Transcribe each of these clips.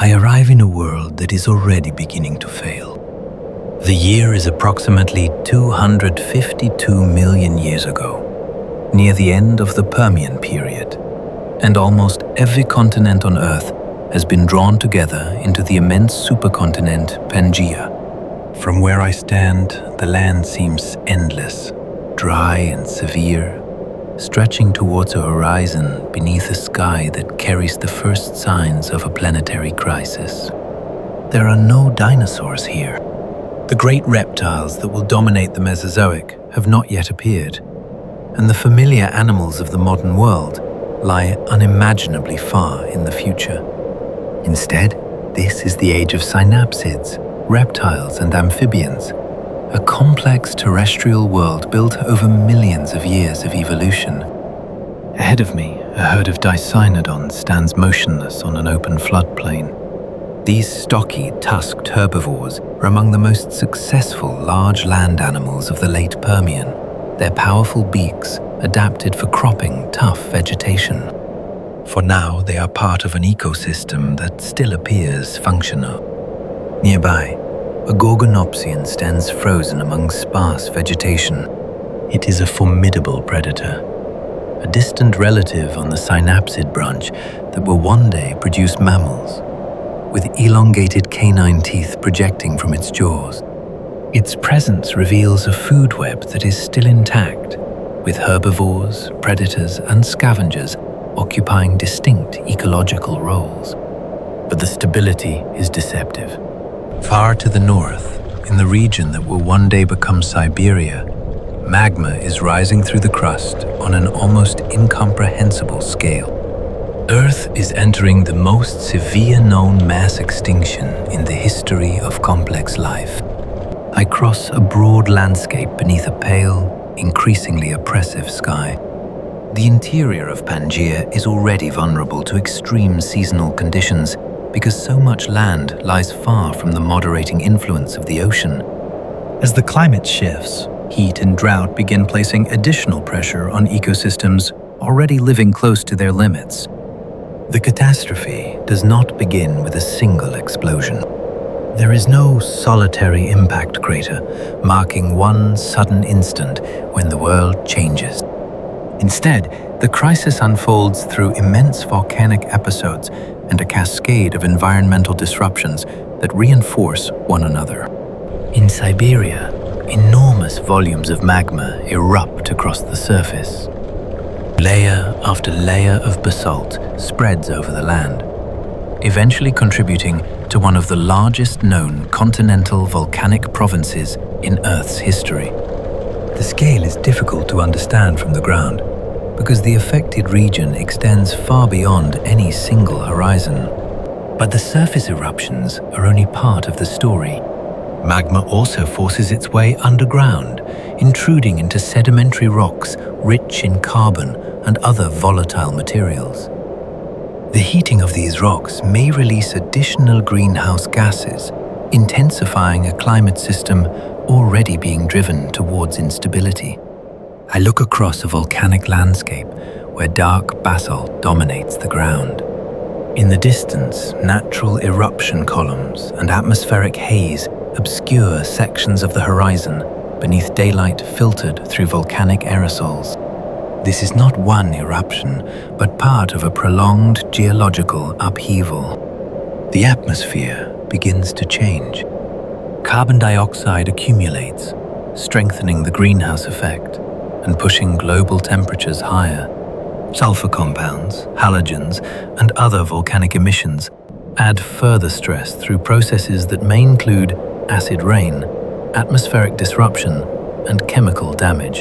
I arrive in a world that is already beginning to fail. The year is approximately 252 million years ago, near the end of the Permian period, and almost every continent on Earth has been drawn together into the immense supercontinent Pangaea. From where I stand, the land seems endless, dry and severe, stretching towards a horizon beneath a sky that carries the first signs of a planetary crisis. There are no dinosaurs here. The great reptiles that will dominate the Mesozoic have not yet appeared, and the familiar animals of the modern world lie unimaginably far in the future. Instead, this is the age of synapsids, reptiles and amphibians, a complex terrestrial world built over millions of years of evolution. Ahead of me, a herd of dicynodons stands motionless on an open floodplain. These stocky, tusked herbivores are among the most successful large land animals of the late Permian, their powerful beaks adapted for cropping tough vegetation. For now, they are part of an ecosystem that still appears functional. Nearby, a gorgonopsian stands frozen among sparse vegetation. It is a formidable predator, a distant relative on the synapsid branch that will one day produce mammals, with elongated canine teeth projecting from its jaws. Its presence reveals a food web that is still intact, with herbivores, predators, and scavengers occupying distinct ecological roles. But the stability is deceptive. Far to the north, in the region that will one day become Siberia, magma is rising through the crust on an almost incomprehensible scale. Earth is entering the most severe known mass extinction in the history of complex life. I cross a broad landscape beneath a pale, increasingly oppressive sky. The interior of Pangaea is already vulnerable to extreme seasonal conditions because so much land lies far from the moderating influence of the ocean. As the climate shifts, heat and drought begin placing additional pressure on ecosystems already living close to their limits. The catastrophe does not begin with a single explosion. There is no solitary impact crater marking one sudden instant when the world changes. Instead, the crisis unfolds through immense volcanic episodes and a cascade of environmental disruptions that reinforce one another. In Siberia, enormous volumes of magma erupt across the surface. Layer after layer of basalt spreads over the land, eventually contributing to one of the largest known continental volcanic provinces in Earth's history. The scale is difficult to understand from the ground because the affected region extends far beyond any single horizon. But the surface eruptions are only part of the story. Magma also forces its way underground, intruding into sedimentary rocks rich in carbon and other volatile materials. The heating of these rocks may release additional greenhouse gases, intensifying a climate system already being driven towards instability. I look across a volcanic landscape where dark basalt dominates the ground. In the distance, natural eruption columns and atmospheric haze obscure sections of the horizon beneath daylight filtered through volcanic aerosols. This is not one eruption, but part of a prolonged geological upheaval. The atmosphere begins to change. Carbon dioxide accumulates, strengthening the greenhouse effect and pushing global temperatures higher. Sulfur compounds, halogens, and other volcanic emissions add further stress through processes that may include acid rain, atmospheric disruption, and chemical damage.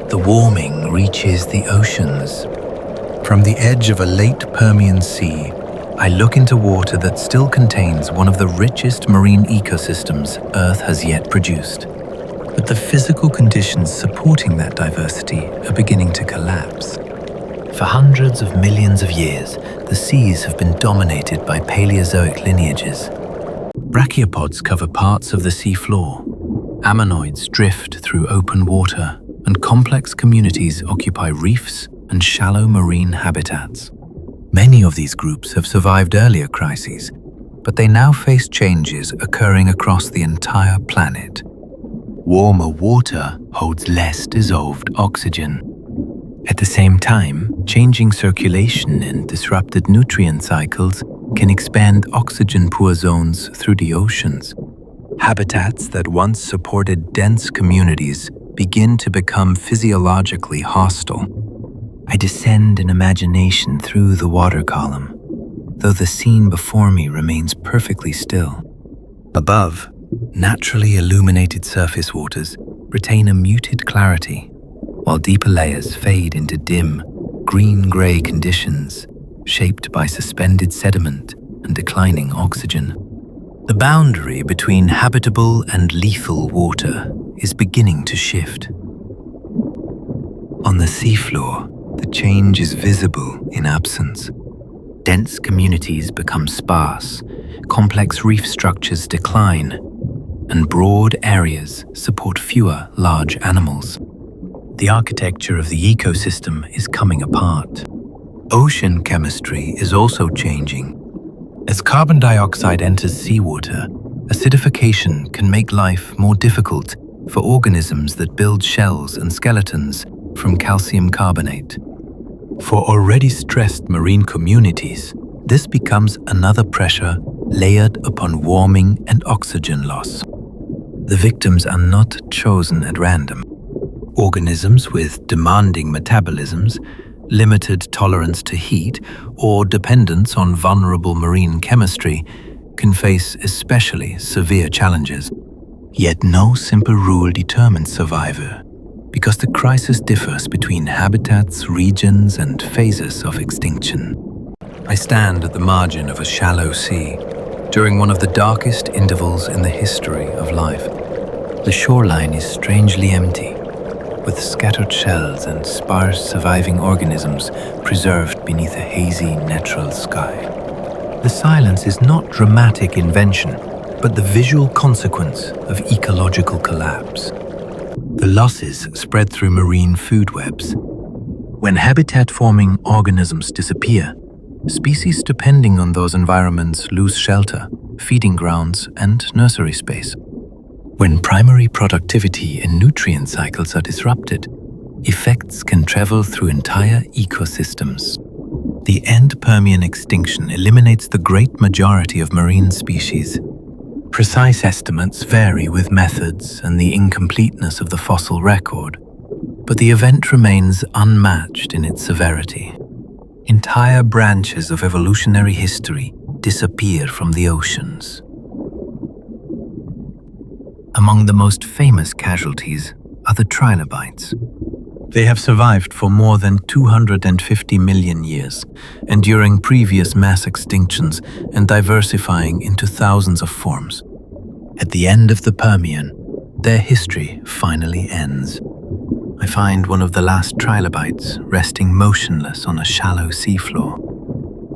The warming reaches the oceans. From the edge of a late Permian sea, I look into water that still contains one of the richest marine ecosystems Earth has yet produced. But the physical conditions supporting that diversity are beginning to collapse. For hundreds of millions of years, the seas have been dominated by Paleozoic lineages. Brachiopods cover parts of the seafloor. Ammonoids drift through open water, and complex communities occupy reefs and shallow marine habitats. Many of these groups have survived earlier crises, but they now face changes occurring across the entire planet. Warmer water holds less dissolved oxygen. At the same time, changing circulation and disrupted nutrient cycles can expand oxygen-poor zones through the oceans. Habitats that once supported dense communities begin to become physiologically hostile. I descend in imagination through the water column, though the scene before me remains perfectly still. Above, naturally illuminated surface waters retain a muted clarity, while deeper layers fade into dim, green-gray conditions shaped by suspended sediment and declining oxygen. The boundary between habitable and lethal water is beginning to shift. On the seafloor, the change is visible in absence. Dense communities become sparse, complex reef structures decline, and broad areas support fewer large animals. The architecture of the ecosystem is coming apart. Ocean chemistry is also changing. As carbon dioxide enters seawater, acidification can make life more difficult for organisms that build shells and skeletons from calcium carbonate. For already stressed marine communities, this becomes another pressure layered upon warming and oxygen loss. The victims are not chosen at random. Organisms with demanding metabolisms, limited tolerance to heat, or dependence on vulnerable marine chemistry can face especially severe challenges. Yet no simple rule determines survival, because the crisis differs between habitats, regions, and phases of extinction. I stand at the margin of a shallow sea, during one of the darkest intervals in the history of life. The shoreline is strangely empty, with scattered shells and sparse surviving organisms preserved beneath a hazy natural sky. The silence is not dramatic invention, but the visual consequence of ecological collapse. The losses spread through marine food webs. When habitat-forming organisms disappear, species depending on those environments lose shelter, feeding grounds, and nursery space. When primary productivity and nutrient cycles are disrupted, effects can travel through entire ecosystems. The end Permian extinction eliminates the great majority of marine species. Precise estimates vary with methods and the incompleteness of the fossil record, but the event remains unmatched in its severity. Entire branches of evolutionary history disappear from the oceans. Among the most famous casualties are the trilobites. They have survived for more than 250 million years, enduring previous mass extinctions and diversifying into thousands of forms. At the end of the Permian, their history finally ends. I find one of the last trilobites resting motionless on a shallow seafloor.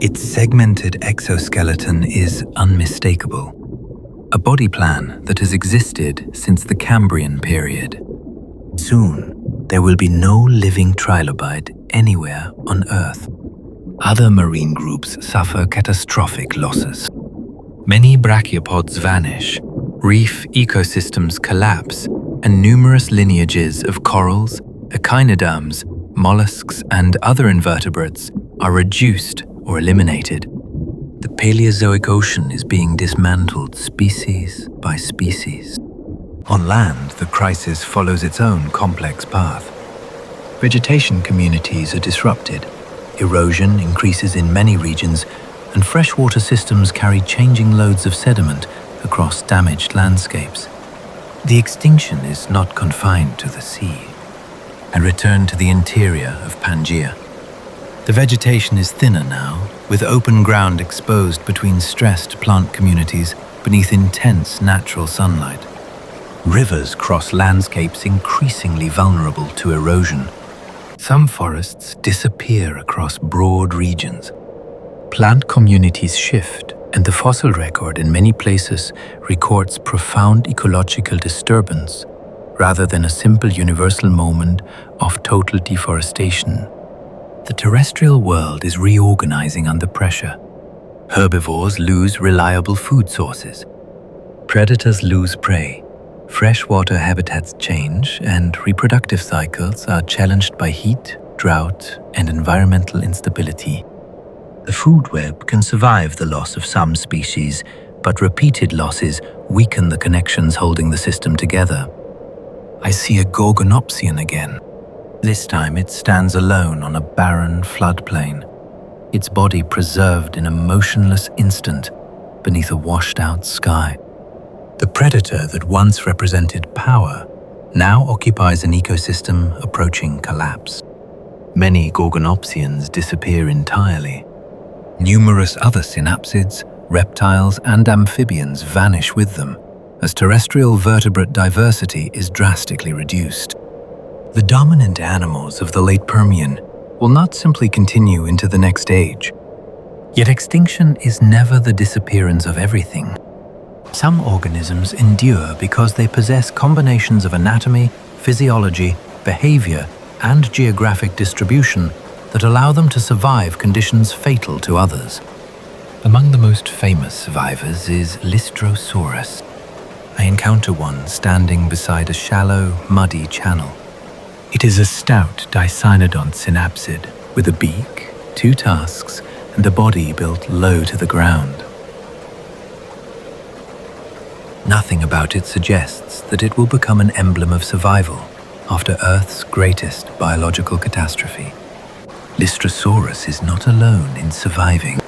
Its segmented exoskeleton is unmistakable, a body plan that has existed since the Cambrian period. Soon, there will be no living trilobite anywhere on Earth. Other marine groups suffer catastrophic losses. Many brachiopods vanish, reef ecosystems collapse, and numerous lineages of corals, echinoderms, mollusks, and other invertebrates are reduced or eliminated. The Paleozoic ocean is being dismantled species by species. On land, the crisis follows its own complex path. Vegetation communities are disrupted, erosion increases in many regions, and freshwater systems carry changing loads of sediment across damaged landscapes. The extinction is not confined to the sea. I return to the interior of Pangaea. The vegetation is thinner now, with open ground exposed between stressed plant communities beneath intense natural sunlight. Rivers cross landscapes increasingly vulnerable to erosion. Some forests disappear across broad regions. Plant communities shift, and the fossil record in many places records profound ecological disturbance rather than a simple universal moment of total deforestation. The terrestrial world is reorganizing under pressure. Herbivores lose reliable food sources. Predators lose prey. Freshwater habitats change, and reproductive cycles are challenged by heat, drought, and environmental instability. The food web can survive the loss of some species, but repeated losses weaken the connections holding the system together. I see a gorgonopsian again. This time it stands alone on a barren floodplain, its body preserved in a motionless instant beneath a washed-out sky. The predator that once represented power now occupies an ecosystem approaching collapse. Many gorgonopsians disappear entirely. Numerous other synapsids, reptiles, and amphibians vanish with them, as terrestrial vertebrate diversity is drastically reduced. The dominant animals of the late Permian will not simply continue into the next age. Yet extinction is never the disappearance of everything. Some organisms endure because they possess combinations of anatomy, physiology, behavior, and geographic distribution that allow them to survive conditions fatal to others. Among the most famous survivors is Lystrosaurus. I encounter one standing beside a shallow, muddy channel. It is a stout dicynodont synapsid with a beak, 2 tusks, and a body built low to the ground. Nothing about it suggests that it will become an emblem of survival after Earth's greatest biological catastrophe. Lystrosaurus is not alone in surviving.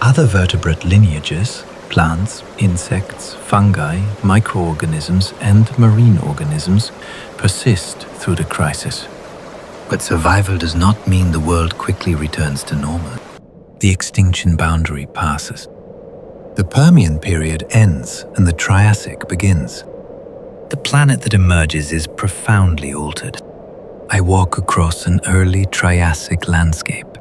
Other vertebrate lineages, plants, insects, fungi, microorganisms, and marine organisms persist through the crisis. But survival does not mean the world quickly returns to normal. The extinction boundary passes. The Permian period ends and the Triassic begins. The planet that emerges is profoundly altered. I walk across an early Triassic landscape.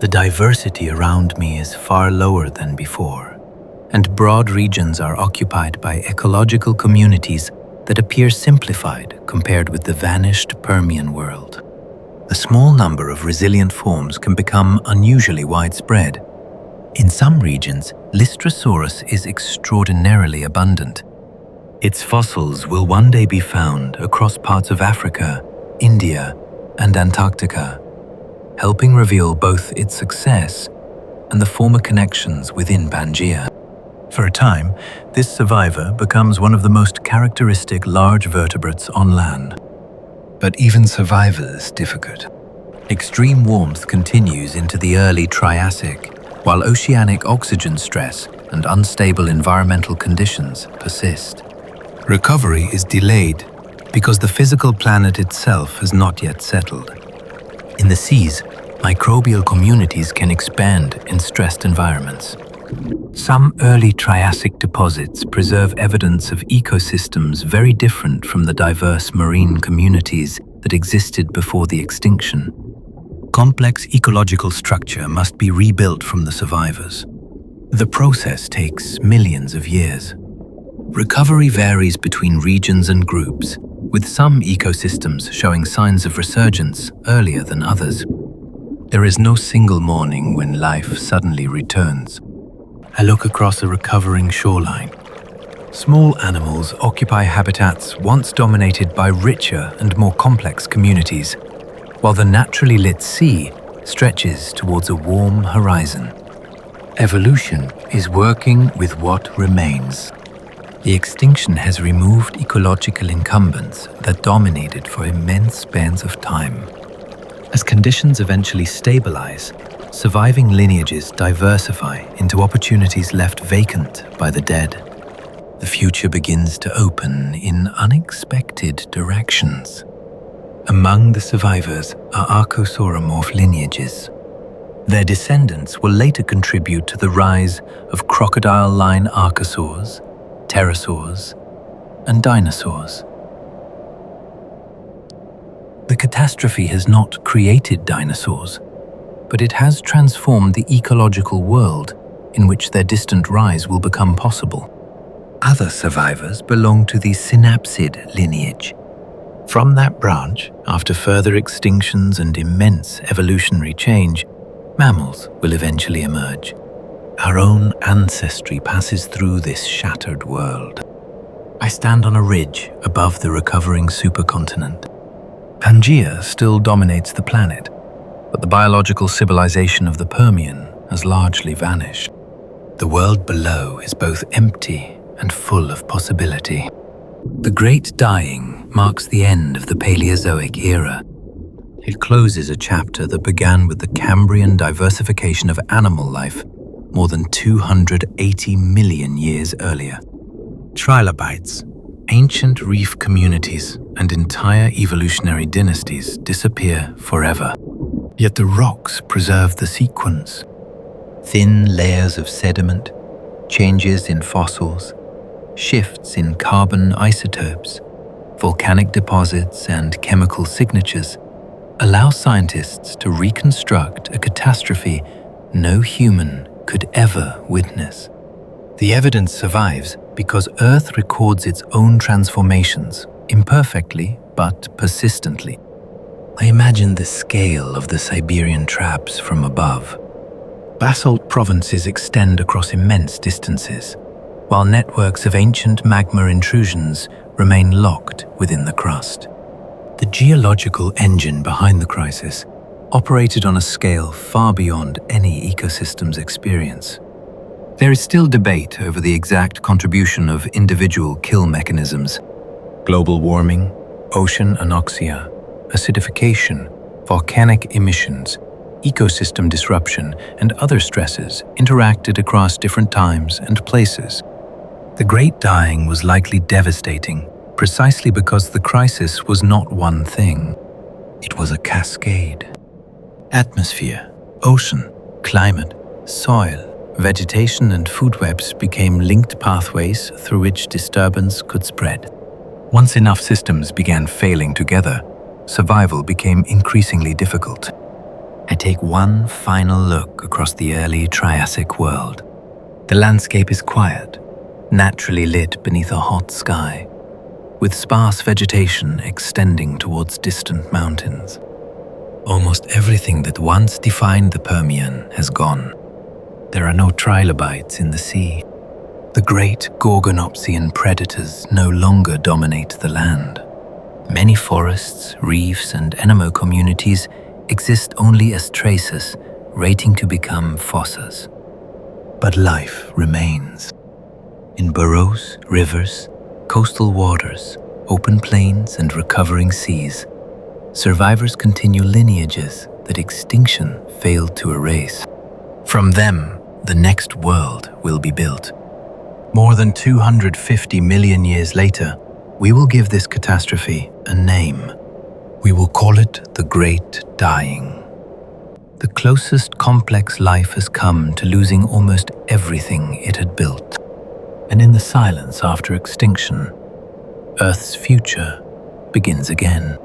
The diversity around me is far lower than before, and broad regions are occupied by ecological communities that appear simplified compared with the vanished Permian world. A small number of resilient forms can become unusually widespread. In some regions, Lystrosaurus is extraordinarily abundant. Its fossils will one day be found across parts of Africa, India, and Antarctica, helping reveal both its success and the former connections within Pangaea. For a time, this survivor becomes one of the most characteristic large vertebrates on land. But even survival is difficult. Extreme warmth continues into the early Triassic, while oceanic oxygen stress and unstable environmental conditions persist. Recovery is delayed because the physical planet itself has not yet settled. In the seas, microbial communities can expand in stressed environments. Some early Triassic deposits preserve evidence of ecosystems very different from the diverse marine communities that existed before the extinction. Complex ecological structure must be rebuilt from the survivors. The process takes millions of years. Recovery varies between regions and groups, with some ecosystems showing signs of resurgence earlier than others. There is no single morning when life suddenly returns. I look across a recovering shoreline. Small animals occupy habitats once dominated by richer and more complex communities, while the naturally lit sea stretches towards a warm horizon. Evolution is working with what remains. The extinction has removed ecological incumbents that dominated for immense spans of time. As conditions eventually stabilize, surviving lineages diversify into opportunities left vacant by the dead. The future begins to open in unexpected directions. Among the survivors are archosauromorph lineages. Their descendants will later contribute to the rise of crocodile-line archosaurs, pterosaurs, and dinosaurs. The catastrophe has not created dinosaurs, but it has transformed the ecological world in which their distant rise will become possible. Other survivors belong to the synapsid lineage. From that branch, after further extinctions and immense evolutionary change, mammals will eventually emerge. Our own ancestry passes through this shattered world. I stand on a ridge above the recovering supercontinent. Pangaea still dominates the planet, but the biological civilization of the Permian has largely vanished. The world below is both empty and full of possibility. The Great Dying marks the end of the Paleozoic era. It closes a chapter that began with the Cambrian diversification of animal life more than 280 million years earlier. Trilobites, ancient reef communities, and entire evolutionary dynasties disappear forever. Yet the rocks preserve the sequence. Thin layers of sediment, changes in fossils, shifts in carbon isotopes, volcanic deposits, and chemical signatures allow scientists to reconstruct a catastrophe no human could ever witness. The evidence survives because Earth records its own transformations, imperfectly but persistently. I imagine the scale of the Siberian traps from above. Basalt provinces extend across immense distances, while networks of ancient magma intrusions remain locked within the crust. The geological engine behind the crisis operated on a scale far beyond any ecosystem's experience. There is still debate over the exact contribution of individual kill mechanisms. Global warming, ocean anoxia, acidification, volcanic emissions, ecosystem disruption, and other stresses interacted across different times and places. The Great Dying was likely devastating, precisely because the crisis was not one thing. It was a cascade. Atmosphere, ocean, climate, soil, vegetation, and food webs became linked pathways through which disturbance could spread. Once enough systems began failing together, survival became increasingly difficult. I take one final look across the early Triassic world. The landscape is quiet, naturally lit beneath a hot sky, with sparse vegetation extending towards distant mountains. Almost everything that once defined the Permian has gone. There are no trilobites in the sea. The great Gorgonopsian predators no longer dominate the land. Many forests, reefs, and enemo communities exist only as traces, waiting to become fossas. But life remains. In burrows, rivers, coastal waters, open plains, and recovering seas, survivors continue lineages that extinction failed to erase. From them, the next world will be built. More than 250 million years later, we will give this catastrophe a name. We will call it the Great Dying. The closest complex life has come to losing almost everything it had built. And in the silence after extinction, Earth's future begins again.